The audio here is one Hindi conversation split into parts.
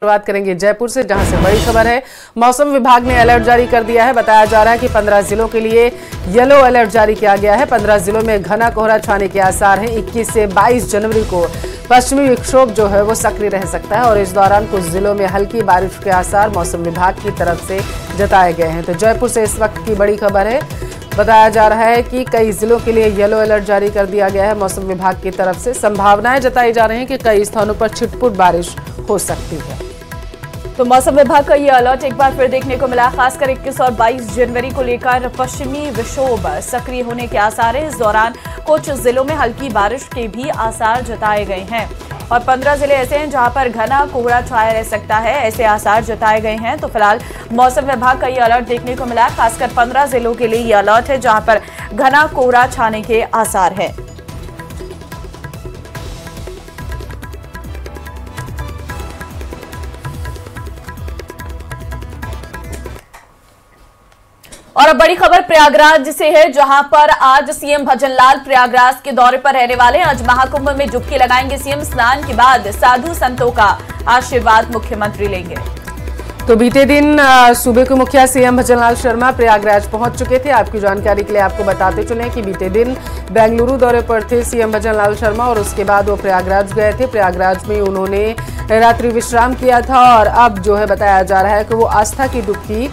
शुरुआत करेंगे जयपुर से, जहां से बड़ी खबर है। मौसम विभाग ने अलर्ट जारी कर दिया है। बताया जा रहा है कि 15 जिलों के लिए येलो अलर्ट जारी किया गया है। 15 जिलों में घना कोहरा छाने के आसार हैं। 21 से 22 जनवरी को पश्चिमी विक्षोभ जो है वो सक्रिय रह सकता है और इस दौरान कुछ जिलों में हल्की बारिश के आसार मौसम विभाग की तरफ से जताए गए हैं। तो जयपुर से इस वक्त की बड़ी खबर है। बताया जा रहा है कि कई जिलों के लिए येलो अलर्ट जारी कर दिया गया है मौसम विभाग की तरफ से। संभावनाएं जताई जा रही हैं कि कई स्थानों पर छिटपुट बारिश हो सकती है। तो मौसम विभाग का ये अलर्ट एक बार फिर देखने को मिला। खासकर 21 और 22 जनवरी को लेकर पश्चिमी विक्षोभ सक्रिय होने के आसार हैं। इस दौरान कुछ जिलों में हल्की बारिश के भी आसार जताए गए हैं और 15 जिले ऐसे हैं जहां पर घना कोहरा छाया रह सकता है, ऐसे आसार जताए गए हैं। तो फिलहाल मौसम विभाग का ये अलर्ट देखने को मिला। खासकर 15 जिलों के लिए ये अलर्ट है जहां पर घना कोहरा छाने के आसार है। और अब बड़ी खबर प्रयागराज से है, जहां पर आज सीएम भजनलाल प्रयागराज के दौरे पर रहने वाले हैं। आज महाकुंभ में डुबकी लगाएंगे सीएम। स्नान के बाद साधु संतों का आशीर्वाद मुख्यमंत्री लेंगे। तो बीते दिन सूबे के मुखिया सीएम भजनलाल शर्मा प्रयागराज पहुंच चुके थे। आपकी जानकारी के लिए आपको बताते चले कि बीते दिन बेंगलुरु दौरे पर थे सीएम भजनलाल शर्मा और उसके बाद वो प्रयागराज गए थे। प्रयागराज में उन्होंने रात्रि विश्राम किया था और अब जो है बताया जा रहा है कि वो आस्था की डुबकी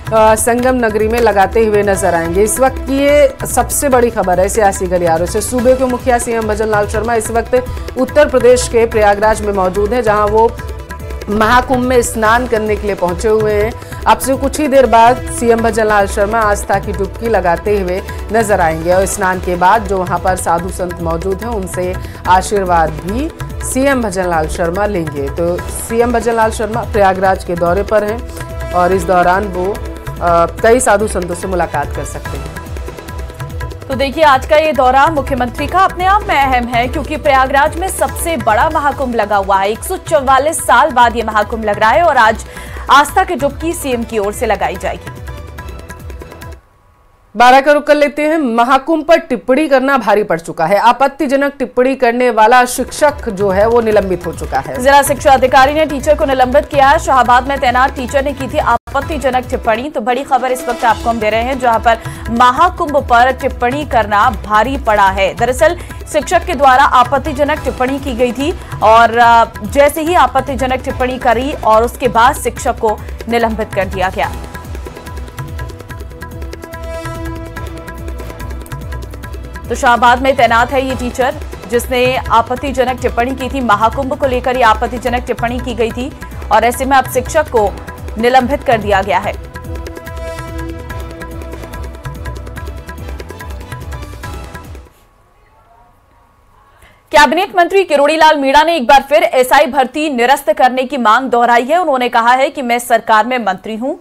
संगम नगरी में लगाते हुए नजर आएंगे। इस वक्त की ये सबसे बड़ी खबर है सियासी गलियारों से। सूबे के मुखिया सीएम भजनलाल शर्मा इस वक्त उत्तर प्रदेश के प्रयागराज में मौजूद है, जहां वो महाकुंभ में स्नान करने के लिए पहुंचे हुए हैं। अब से कुछ ही देर बाद सीएम भजनलाल शर्मा आस्था की डुबकी लगाते हुए नजर आएंगे और स्नान के बाद जो वहां पर साधु संत मौजूद हैं उनसे आशीर्वाद भी सीएम भजनलाल शर्मा लेंगे। तो सीएम भजनलाल शर्मा प्रयागराज के दौरे पर हैं और इस दौरान वो कई साधु संतों से मुलाकात कर सकते हैं। तो देखिए, आज का ये दौरा मुख्यमंत्री का अपने आप में अहम है, क्योंकि प्रयागराज में सबसे बड़ा महाकुंभ लगा हुआ है। 144 साल बाद ये महाकुंभ लग रहा है और आज आस्था की डुबकी सीएम की ओर से लगाई जाएगी। 12 का रुख कर लेते हैं। महाकुंभ पर टिप्पणी करना भारी पड़ चुका है। आपत्तिजनक टिप्पणी करने वाला शिक्षक जो है वो निलंबित हो चुका है। जिला शिक्षा अधिकारी ने टीचर को निलंबित किया है। शाहबाद में तैनात टीचर ने की थी आपत्तिजनक टिप्पणी। तो बड़ी खबर इस वक्त आपको हम दे रहे हैं, जहां पर महाकुंभ पर टिप्पणी करना भारी पड़ा है। दरअसल शिक्षक के द्वारा आपत्तिजनक टिप्पणी की गई थी और जैसे ही आपत्तिजनक टिप्पणी करी और उसके बाद शिक्षक को निलंबित कर दिया गया। तो शाहबाद में तैनात है ये टीचर जिसने आपत्तिजनक टिप्पणी की थी। महाकुंभ को लेकर ये आपत्तिजनक टिप्पणी की गई थी और ऐसे में अब शिक्षक को निलंबित कर दिया गया है। कैबिनेट मंत्री किरोड़ी लाल मीणा ने एक बार फिर एसआई भर्ती निरस्त करने की मांग दोहराई है। उन्होंने कहा है कि मैं सरकार में मंत्री हूं,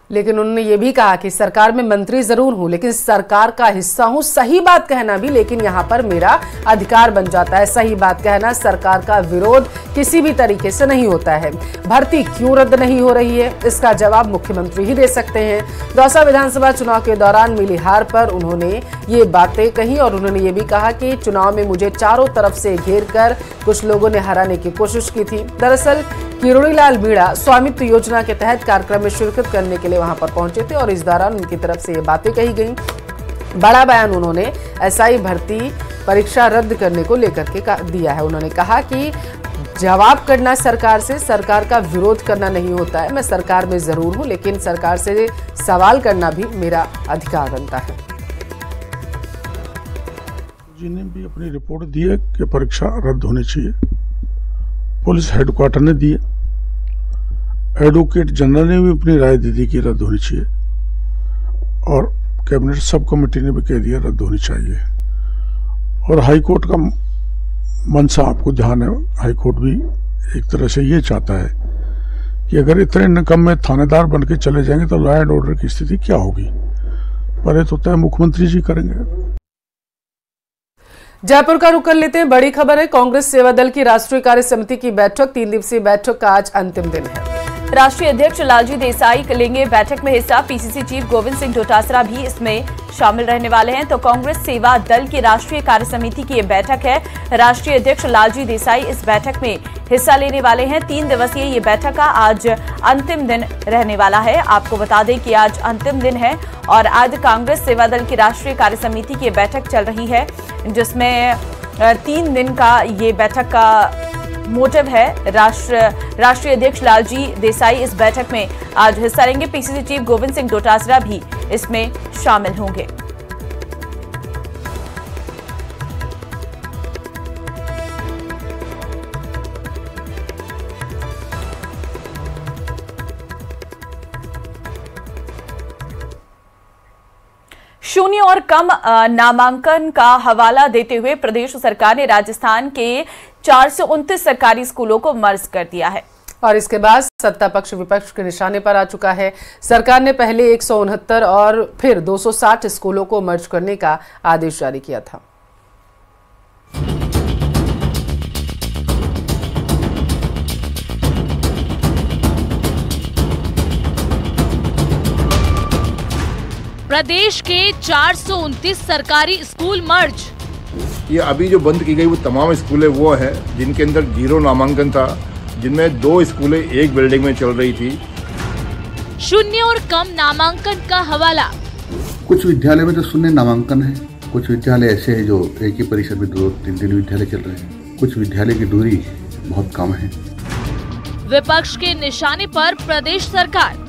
लेकिन उन्होंने ये भी कहा कि सरकार में मंत्री जरूर हूं लेकिन सरकार का हिस्सा हूं। सही बात कहना भी लेकिन यहां पर मेरा अधिकार बन जाता है। सही बात कहना, सरकार का विरोध किसी भी तरीके से नहीं होता है। भर्ती क्यों रद्द नहीं हो रही है, इसका जवाब मुख्यमंत्री ही दे सकते हैं। दौसा विधानसभा चुनाव के दौरान मिली हार पर उन्होंने ये बातें कही और उन्होंने ये भी कहा कि चुनाव में मुझे चारों तरफ से घेर कर कुछ लोगों ने हराने की कोशिश की थी। दरअसल किरोड़ी लाल मीणा स्वामित्व योजना के तहत कार्यक्रम में शिरकत करने के लिए वहां पर पहुंचे थे और इस दौरान उनकी तरफ से ये बातें कही गई। बड़ा बयान उन्होंने एसआई भर्ती परीक्षा रद्द करने को लेकर के दिया है। उन्होंने कहा कि जवाब करना सरकार से, सरकार का विरोध करना नहीं होता है। मैं सरकार में जरूर हूं लेकिन सरकार से सवाल करना भी मेरा अधिकार बनता है। जी ने भी अपनी रिपोर्ट दी है कि परीक्षा रद्द होनी चाहिए। पुलिस हेडक्वार्टर ने दी है। एडवोकेट जनरल ने भी अपनी राय दे दी कि रद्द होनी चाहिए और कैबिनेट सब कमेटी ने भी कह दिया रद्द होनी चाहिए। और हाईकोर्ट का मनसा आपको ध्यान है, हाईकोर्ट भी एक तरह से ये चाहता है कि अगर इतने निकम्मे थानेदार बन के चले जाएंगे तो लॉ एंड ऑर्डर की स्थिति क्या होगी। पर ये तो तय मुख्यमंत्री जी करेंगे। जयपुर का रुख कर लेते हैं। बड़ी खबर है, कांग्रेस सेवा दल की राष्ट्रीय कार्य समिति की बैठक 3 दिवसीय बैठक का आज अंतिम दिन है। राष्ट्रीय अध्यक्ष लालजी देसाई लेंगे बैठक में हिस्सा। पीसीसी चीफ गोविंद सिंह डोटासरा भी इसमें शामिल रहने वाले हैं। तो कांग्रेस सेवा दल की राष्ट्रीय कार्य समिति की ये बैठक है। राष्ट्रीय अध्यक्ष लालजी देसाई इस बैठक में हिस्सा लेने वाले हैं। 3 दिवसीय ये बैठक का आज अंतिम दिन रहने वाला है। आपको बता दें कि आज अंतिम दिन है और आज कांग्रेस सेवा दल की राष्ट्रीय कार्य समिति की बैठक चल रही है, जिसमें 3 दिन का ये बैठक का मोटिव है। राष्ट्रीय अध्यक्ष लालजी देसाई इस बैठक में आज हिस्सा लेंगे। पीसीसी चीफ गोविंद सिंह डोटासरा भी इसमें शामिल होंगे। शून्य और कम नामांकन का हवाला देते हुए प्रदेश सरकार ने राजस्थान के 429 सरकारी स्कूलों को मर्ज कर दिया है और इसके बाद सत्ता पक्ष विपक्ष के निशाने पर आ चुका है। सरकार ने पहले 169 और फिर 260 स्कूलों को मर्ज करने का आदेश जारी किया था। प्रदेश के 429 सरकारी स्कूल मर्ज। ये अभी जो बंद की गई वो तमाम स्कूलें वो हैं जिनके अंदर 0 नामांकन था, जिनमें 2 स्कूलें एक बिल्डिंग में चल रही थी। शून्य और कम नामांकन का हवाला। कुछ विद्यालय में तो शून्य नामांकन है, कुछ विद्यालय ऐसे हैं जो एक ही परिसर में 2-3 दिन विद्यालय चल रहे हैं, कुछ विद्यालय की दूरी बहुत कम है। विपक्ष के निशाने पर प्रदेश सरकार।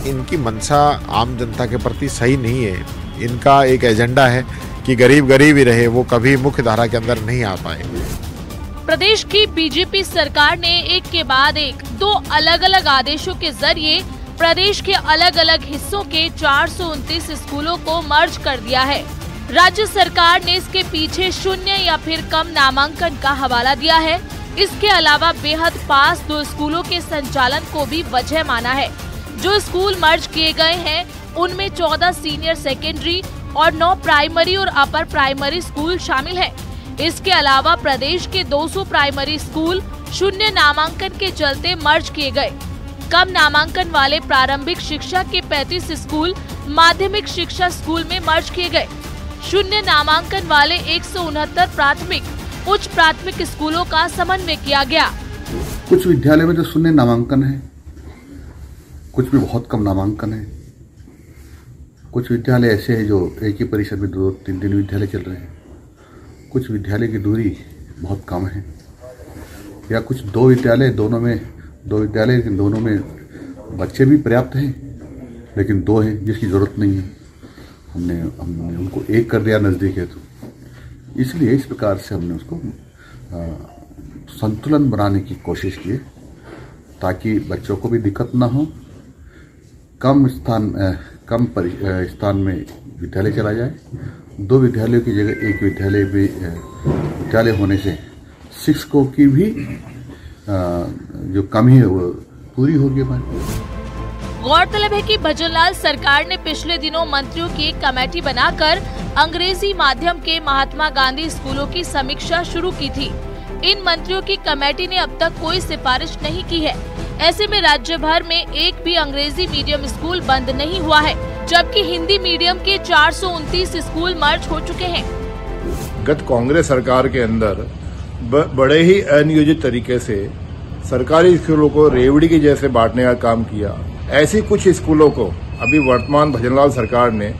इनकी मंशा आम जनता के प्रति सही नहीं है। इनका एक एजेंडा है कि गरीब गरीब ही रहे, वो कभी मुख्य धारा के अंदर नहीं आ पाए। प्रदेश की बीजेपी सरकार ने एक के बाद एक 2 अलग अलग आदेशों के जरिए प्रदेश के अलग अलग हिस्सों के 429 स्कूलों को मर्ज कर दिया है। राज्य सरकार ने इसके पीछे शून्य या फिर कम नामांकन का हवाला दिया है। इसके अलावा बेहद पास 2 स्कूलों के संचालन को भी वजह माना है। जो स्कूल मर्ज किए गए हैं उनमें 14 सीनियर सेकेंडरी और 9 प्राइमरी और अपर प्राइमरी स्कूल शामिल हैं। इसके अलावा प्रदेश के 200 प्राइमरी स्कूल शून्य नामांकन के चलते मर्ज किए गए। कम नामांकन वाले प्रारंभिक शिक्षा के 35 स्कूल माध्यमिक शिक्षा स्कूल में मर्ज किए गए। शून्य नामांकन वाले 169 प्राथमिक उच्च प्राथमिक स्कूलों का समन्वय किया गया। कुछ विद्यालय में तो शून्य नामांकन है, कुछ में बहुत कम नामांकन है, कुछ विद्यालय ऐसे हैं जो एक ही परिसर में 2-3 दिन विद्यालय चल रहे हैं, कुछ विद्यालय की दूरी बहुत कम है, या कुछ 2 विद्यालय दोनों में बच्चे भी पर्याप्त हैं लेकिन 2 हैं जिसकी ज़रूरत नहीं है। हमने उनको एक कर दिया नज़दीक है, तो इसलिए इस प्रकार से हमने उसको संतुलन बनाने की कोशिश की ताकि बच्चों को भी दिक्कत ना हो। कम स्थान में विद्यालय चला जाए। 2 विद्यालयों की जगह एक विद्यालय होने से शिक्षकों की भी जो कमी है वो पूरी होगी। गौरतलब है कि भजनलाल सरकार ने पिछले दिनों मंत्रियों की एक कमेटी बनाकर अंग्रेजी माध्यम के महात्मा गांधी स्कूलों की समीक्षा शुरू की थी। इन मंत्रियों की कमेटी ने अब तक कोई सिफारिश नहीं की है। ऐसे में राज्य भर में एक भी अंग्रेजी मीडियम स्कूल बंद नहीं हुआ है, जबकि हिंदी मीडियम के 429 स्कूल मर्ज हो चुके हैं। गत कांग्रेस सरकार के अंदर बड़े ही अनियोजित तरीके से सरकारी स्कूलों को रेवड़ी के जैसे बांटने का काम किया। ऐसी कुछ स्कूलों को अभी वर्तमान भजनलाल सरकार ने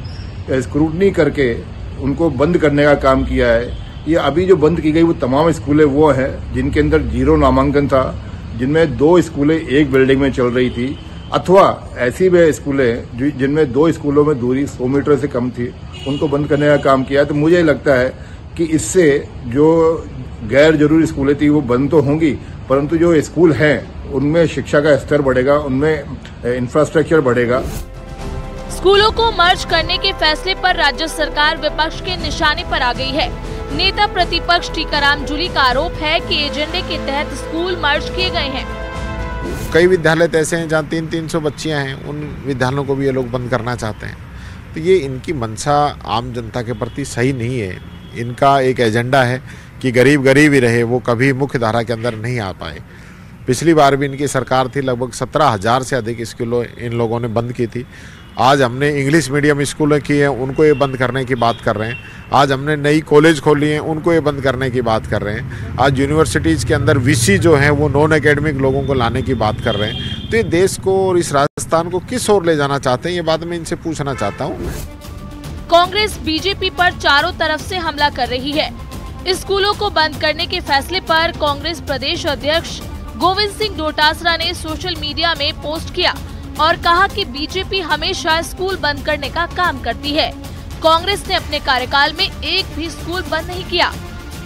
स्क्रूटनी करके उनको बंद करने का काम किया है। ये अभी जो बंद की गई वो तमाम स्कूलें वो हैं जिनके अंदर 0 नामांकन था, जिनमें 2 स्कूलें एक बिल्डिंग में चल रही थी, अथवा ऐसी भी स्कूलें जिनमें 2 स्कूलों में दूरी 100 मीटर से कम थी, उनको बंद करने का काम किया। तो मुझे लगता है कि इससे जो गैर जरूरी स्कूलें थी वो बंद तो होंगी, परंतु जो स्कूल हैं उनमें शिक्षा का स्तर बढ़ेगा, उनमें इंफ्रास्ट्रक्चर बढ़ेगा। स्कूलों को मर्ज करने के फैसले पर राज्य सरकार विपक्ष के निशाने पर आ गई है। नेता प्रतिपक्ष टीकाराम जूली का आरोप है कि एजेंडे के तहत स्कूल मर्ज किए गए हैं। कई विद्यालय ऐसे हैं जहाँ 300-300 बच्चियां हैं, उन विद्यालयों को भी ये लोग बंद करना चाहते हैं। तो ये इनकी मंशा आम जनता के प्रति सही नहीं है। इनका एक एजेंडा है कि गरीब गरीब ही रहे, वो कभी मुख्य धारा के अंदर नहीं आ पाए। पिछली बार भी इनकी सरकार थी, लगभग 17,000 से अधिक स्कूलों इन लोगों ने बंद की थी। आज हमने इंग्लिश मीडियम स्कूलें की हैं, उनको ये बंद करने की बात कर रहे हैं। आज हमने नई कॉलेज खोली हैं, उनको ये बंद करने की बात कर रहे हैं। आज यूनिवर्सिटीज़ के अंदर वीसी जो हैं वो नॉन एकेडमिक लोगों को लाने की बात कर रहे हैं। तो ये देश को और इस राजस्थान को किस ओर ले जाना चाहते हैं, ये बात मैं इनसे पूछना चाहता हूँ। कांग्रेस बीजेपी पर चारों तरफ से हमला कर रही है। स्कूलों को बंद करने के फैसले पर कांग्रेस प्रदेश अध्यक्ष गोविंद सिंह डोटासरा ने सोशल मीडिया में पोस्ट किया और कहा कि बीजेपी हमेशा स्कूल बंद करने का काम करती है। कांग्रेस ने अपने कार्यकाल में एक भी स्कूल बंद नहीं किया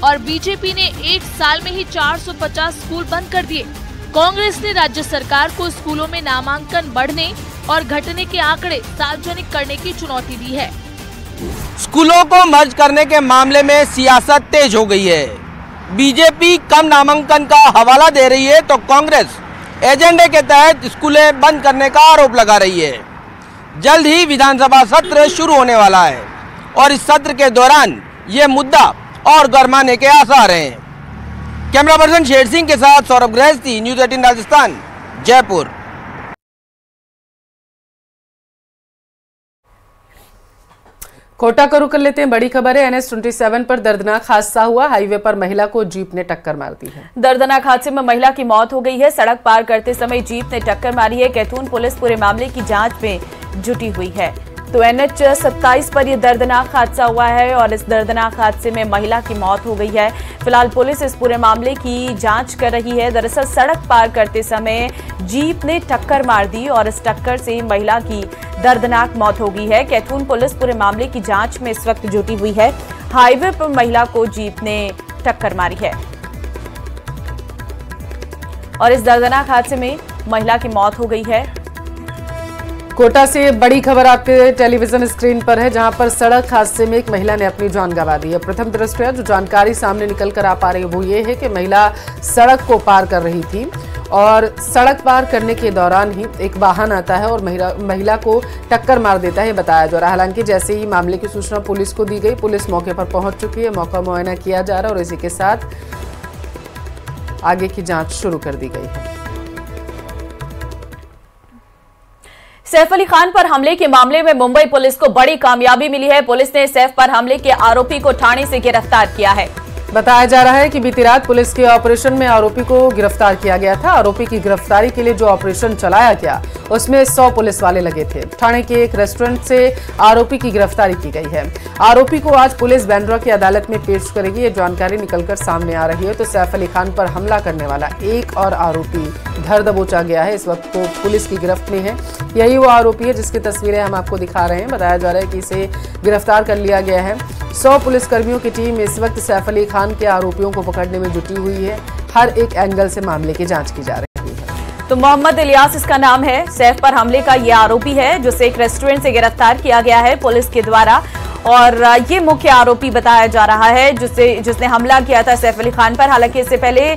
और बीजेपी ने एक साल में ही 450 स्कूल बंद कर दिए। कांग्रेस ने राज्य सरकार को स्कूलों में नामांकन बढ़ने और घटने के आंकड़े सार्वजनिक करने की चुनौती दी है। स्कूलों को मर्ज करने के मामले में सियासत तेज हो गई है। बीजेपी कम नामांकन का हवाला दे रही है तो कांग्रेस एजेंडे के तहत स्कूलें बंद करने का आरोप लगा रही है। जल्द ही विधानसभा सत्र शुरू होने वाला है और इस सत्र के दौरान ये मुद्दा और गरमाने के आसार हैं। कैमरा पर्सन शेर सिंह के साथ सौरभ गृहस्थी, न्यूज़ 18 राजस्थान, जयपुर। कोटा का रुख कर लेते हैं। बड़ी खबर है, NH-27 पर दर्दनाक हादसा हुआ। हाईवे पर महिला को जीप ने टक्कर मार दी है। दर्दनाक हादसे में महिला की मौत हो गई है। सड़क पार करते समय जीप ने टक्कर मारी है। कैथून पुलिस पूरे मामले की जांच में जुटी हुई है। तो NH-27 पर यह दर्दनाक हादसा हुआ है और इस दर्दनाक हादसे में महिला की मौत हो गई है। फिलहाल पुलिस इस पूरे मामले की जांच कर रही है। दरअसल सड़क पार करते समय जीप ने टक्कर मार दी और इस टक्कर से महिला की दर्दनाक मौत हो गई है। कैथून पुलिस पूरे मामले की जांच में इस वक्त जुटी हुई है। हाईवे पर महिला को जीप ने टक्कर मारी है और इस दर्दनाक हादसे में महिला की मौत हो गई है। कोटा से बड़ी खबर आपके टेलीविजन स्क्रीन पर है, जहां पर सड़क हादसे में एक महिला ने अपनी जान गंवा दी है। प्रथम दृष्टया जो जानकारी सामने निकल कर आ पा रही है वो ये है कि महिला सड़क को पार कर रही थी और सड़क पार करने के दौरान ही एक वाहन आता है और महिला को टक्कर मार देता है, बताया जा रहा है। हालांकि जैसे ही मामले की सूचना पुलिस को दी गई, पुलिस मौके पर पहुंच चुकी है, मौका मुआयना किया जा रहा है और इसी के साथ आगे की जांच शुरू कर दी गई है। सैफ अली खान पर हमले के मामले में मुंबई पुलिस को बड़ी कामयाबी मिली है। पुलिस ने सैफ पर हमले के आरोपी को ठाणे से गिरफ्तार किया है। बताया जा रहा है कि बीती रात पुलिस के ऑपरेशन में आरोपी को गिरफ्तार किया गया था। आरोपी की गिरफ्तारी के लिए जो ऑपरेशन चलाया गया उसमें 100 पुलिस वाले लगे थे। ठाणे के एक रेस्टोरेंट से आरोपी की गिरफ्तारी की गई है। आरोपी को आज पुलिस बांद्रा की अदालत में पेश करेगी, ये जानकारी निकलकर सामने आ रही है। तो सैफ अली खान पर हमला करने वाला एक और आरोपी धर दबोचा गया है, इस वक्त तो पुलिस की गिरफ्त में है। यही वो आरोपी है जिसकी तस्वीरें हम आपको दिखा रहे हैं। बताया जा रहा है कि इसे गिरफ्तार कर लिया गया है। 100 पुलिसकर्मियों की टीम इस वक्त सैफ अली खान के आरोपियों को पकड़ने में जुटी हुई है। हर एक एंगल से मामले की जांच की जा रही है। तो मोहम्मद इलियास इसका नाम है। सैफ पर हमले का ये आरोपी है जिसे एक रेस्टोरेंट से गिरफ्तार किया गया है पुलिस के द्वारा और ये मुख्य आरोपी बताया जा रहा है जिसने हमला किया था सैफ अली खान पर। हालांकि इससे पहले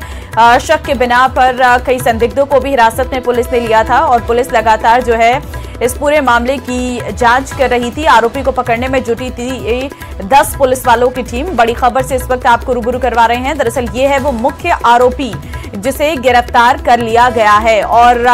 शक के बिना पर कई संदिग्धों को भी हिरासत में पुलिस ने लिया था और पुलिस लगातार जो है इस पूरे मामले की जांच कर रही थी। आरोपी को पकड़ने में जुटी थी 10 पुलिस वालों की टीम। बड़ी खबर से इस वक्त आपको रूबरू करवा रहे हैं। दरअसल ये है वो मुख्य आरोपी जिसे गिरफ्तार कर लिया गया है और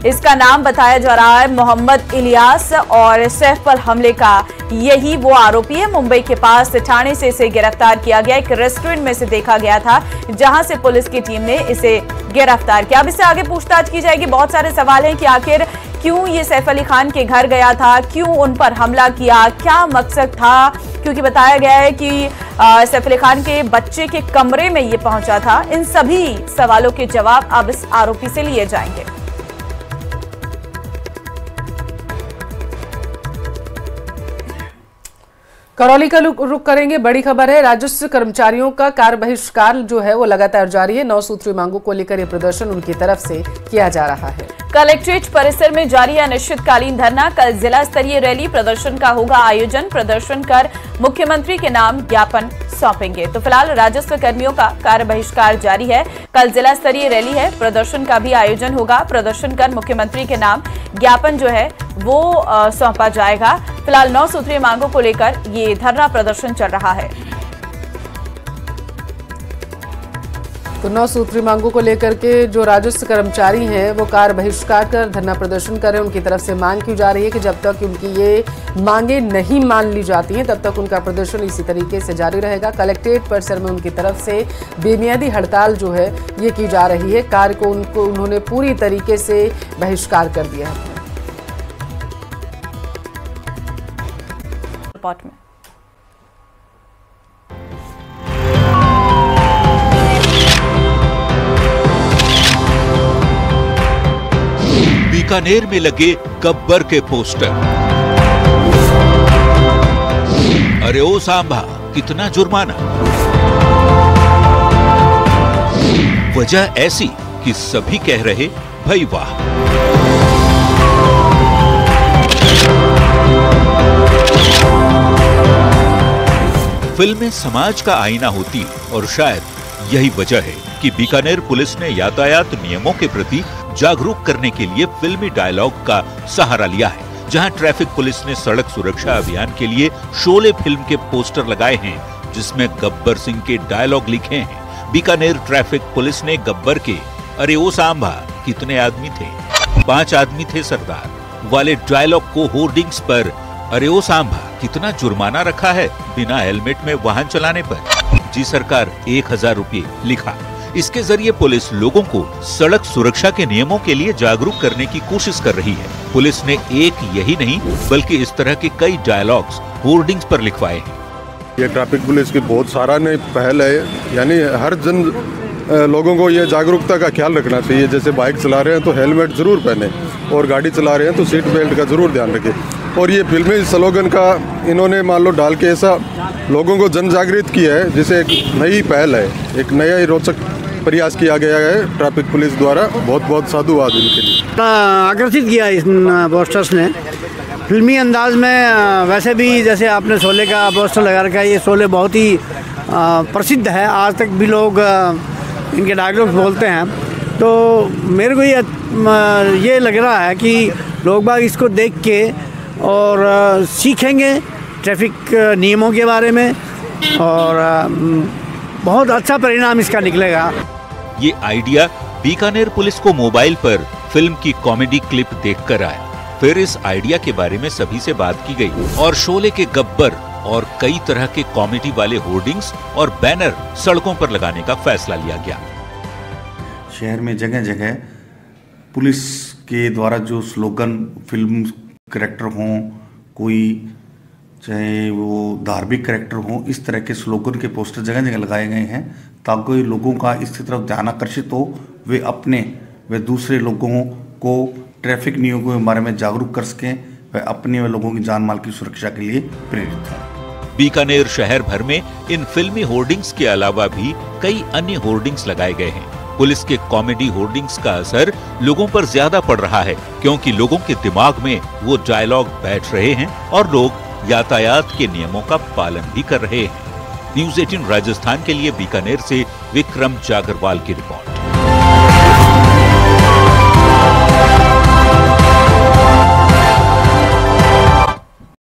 इसका नाम बताया जा रहा है मोहम्मद इलियास और सैफ पर हमले का यही वो आरोपी है। मुंबई के पास ठाणे से इसे गिरफ्तार किया गया। एक रेस्टोरेंट में से देखा गया था जहां से पुलिस की टीम ने इसे गिरफ्तार किया। अब इससे आगे पूछताछ की जाएगी। बहुत सारे सवाल हैं कि आखिर क्यों ये सैफ अली खान के घर गया था, क्यों उन पर हमला किया, क्या मकसद था, क्योंकि बताया गया है कि सैफ अली खान के बच्चे के कमरे में ये पहुंचा था। इन सभी सवालों के जवाब अब इस आरोपी से लिए जाएंगे। करौली का रुख करेंगे। बड़ी खबर है, राजस्व कर्मचारियों का कार्य बहिष्कार जो है वो लगातार जारी है। 9 सूत्रीय मांगों को लेकर ये प्रदर्शन उनकी तरफ से किया जा रहा है। कलेक्ट्रेट परिसर में जारी है अनिश्चितकालीन धरना। कल जिला स्तरीय रैली प्रदर्शन का होगा आयोजन। प्रदर्शन कर मुख्यमंत्री के नाम ज्ञापन सौंपेंगे। तो फिलहाल राजस्व कर्मियों का कार्य बहिष्कार जारी है। कल जिला स्तरीय रैली है, प्रदर्शन का भी आयोजन होगा। प्रदर्शन कर मुख्यमंत्री के नाम ज्ञापन जो है वो सौंपा जाएगा। फिलहाल 9 सूत्रीय मांगों को लेकर ये धरना प्रदर्शन चल रहा है। तो 9 सूत्री मांगों को लेकर के जो राजस्व कर्मचारी हैं वो कार बहिष्कार कर धरना प्रदर्शन कर रहे हैं। उनकी तरफ से मांग की जा रही है कि जब तक उनकी ये मांगे नहीं मान ली जाती हैं तब तक उनका प्रदर्शन इसी तरीके से जारी रहेगा। कलेक्ट्रेट परिसर में उनकी तरफ से बेमियादी हड़ताल जो है ये की जा रही है। कार को उन्होंने पूरी तरीके से बहिष्कार कर दिया है। रिपोर्ट में बीकानेर में लगे गब्बर के पोस्टर। अरे ओ सांभा, कितना जुर्माना। वजह ऐसी कि सभी कह रहे भाई वाह। फिल्में समाज का आईना होती और शायद यही वजह है कि बीकानेर पुलिस ने यातायात नियमों के प्रति जागरूक करने के लिए फिल्मी डायलॉग का सहारा लिया है। जहां ट्रैफिक पुलिस ने सड़क सुरक्षा अभियान के लिए शोले फिल्म के पोस्टर लगाए हैं जिसमें गब्बर सिंह के डायलॉग लिखे हैं। बीकानेर ट्रैफिक पुलिस ने गब्बर के अरे ओ सांभा कितने आदमी थे, 5 आदमी थे सरदार वाले डायलॉग को होर्डिंग्स पर अरे ओ सांभा कितना जुर्माना रखा है बिना हेलमेट में वाहन चलाने पर। जी सरकार 1000 रुपये लिखा। इसके जरिए पुलिस लोगों को सड़क सुरक्षा के नियमों के लिए जागरूक करने की कोशिश कर रही है। पुलिस ने एक यही नहीं बल्कि इस तरह के कई डायलॉग्स होर्डिंग्स पर लिखवाए हैं। ये ट्रैफिक पुलिस की बहुत सराहनीय पहल है। यानी हर जन लोगों को ये जागरूकता का ख्याल रखना चाहिए। जैसे बाइक चला रहे हैं तो हेलमेट जरूर पहने और गाड़ी चला रहे हैं तो सीट बेल्ट का जरूर ध्यान रखें। और ये फिल्मी स्लोगन का इन्होंने मान लो डाल के ऐसा लोगों को जन जागृत किया है जिसे एक नई पहल है, एक नया ही रोचक प्रयास किया गया है ट्रैफिक पुलिस द्वारा। बहुत बहुत साधुवाद इनके लिए। आकर्षित किया इन पोस्टर्स ने फिल्मी अंदाज में। वैसे भी जैसे आपने शोले का पोस्टर लगा रखा है, ये शोले बहुत ही प्रसिद्ध है। आज तक भी लोग इनके डायलॉग्स बोलते हैं। तो मेरे को ये लग रहा है कि लोग बाग इसको देख के और सीखेंगे ट्रैफिक नियमों के बारे में और बहुत अच्छा परिणाम इसका निकलेगा। ये आइडिया बीकानेर पुलिस को मोबाइल पर फिल्म की कॉमेडी क्लिप देखकर आया। फिर इस आइडिया के बारे में सभी से बात की गई और शोले के गब्बर और कई तरह के कॉमेडी वाले होर्डिंग्स और बैनर सड़कों पर लगाने का फैसला लिया गया। शहर में जगह जगह पुलिस के द्वारा जो स्लोगन फिल्म कैरेक्टर हों, कोई चाहे वो धार्मिक कैरेक्टर हों, इस तरह के स्लोगन के पोस्टर जगह जगह लगाए गए हैं ताकि लोगों का इसकी तरफ ध्यान आकर्षित हो, वे अपने व दूसरे लोगों को ट्रैफिक नियमों के बारे में जागरूक कर सकें, व अपने व लोगों की जान माल की सुरक्षा के लिए प्रेरित हों। बीकानेर शहर भर में इन फिल्मी होर्डिंग्स के अलावा भी कई अन्य होर्डिंग्स लगाए गए हैं। पुलिस के कॉमेडी होर्डिंग्स का असर लोगों पर ज्यादा पड़ रहा है क्योंकि लोगों के दिमाग में वो डायलॉग बैठ रहे हैं और लोग यातायात के नियमों का पालन भी कर रहे हैं। न्यूज़ 18 राजस्थान के लिए बीकानेर से विक्रम जागरवाल की रिपोर्ट।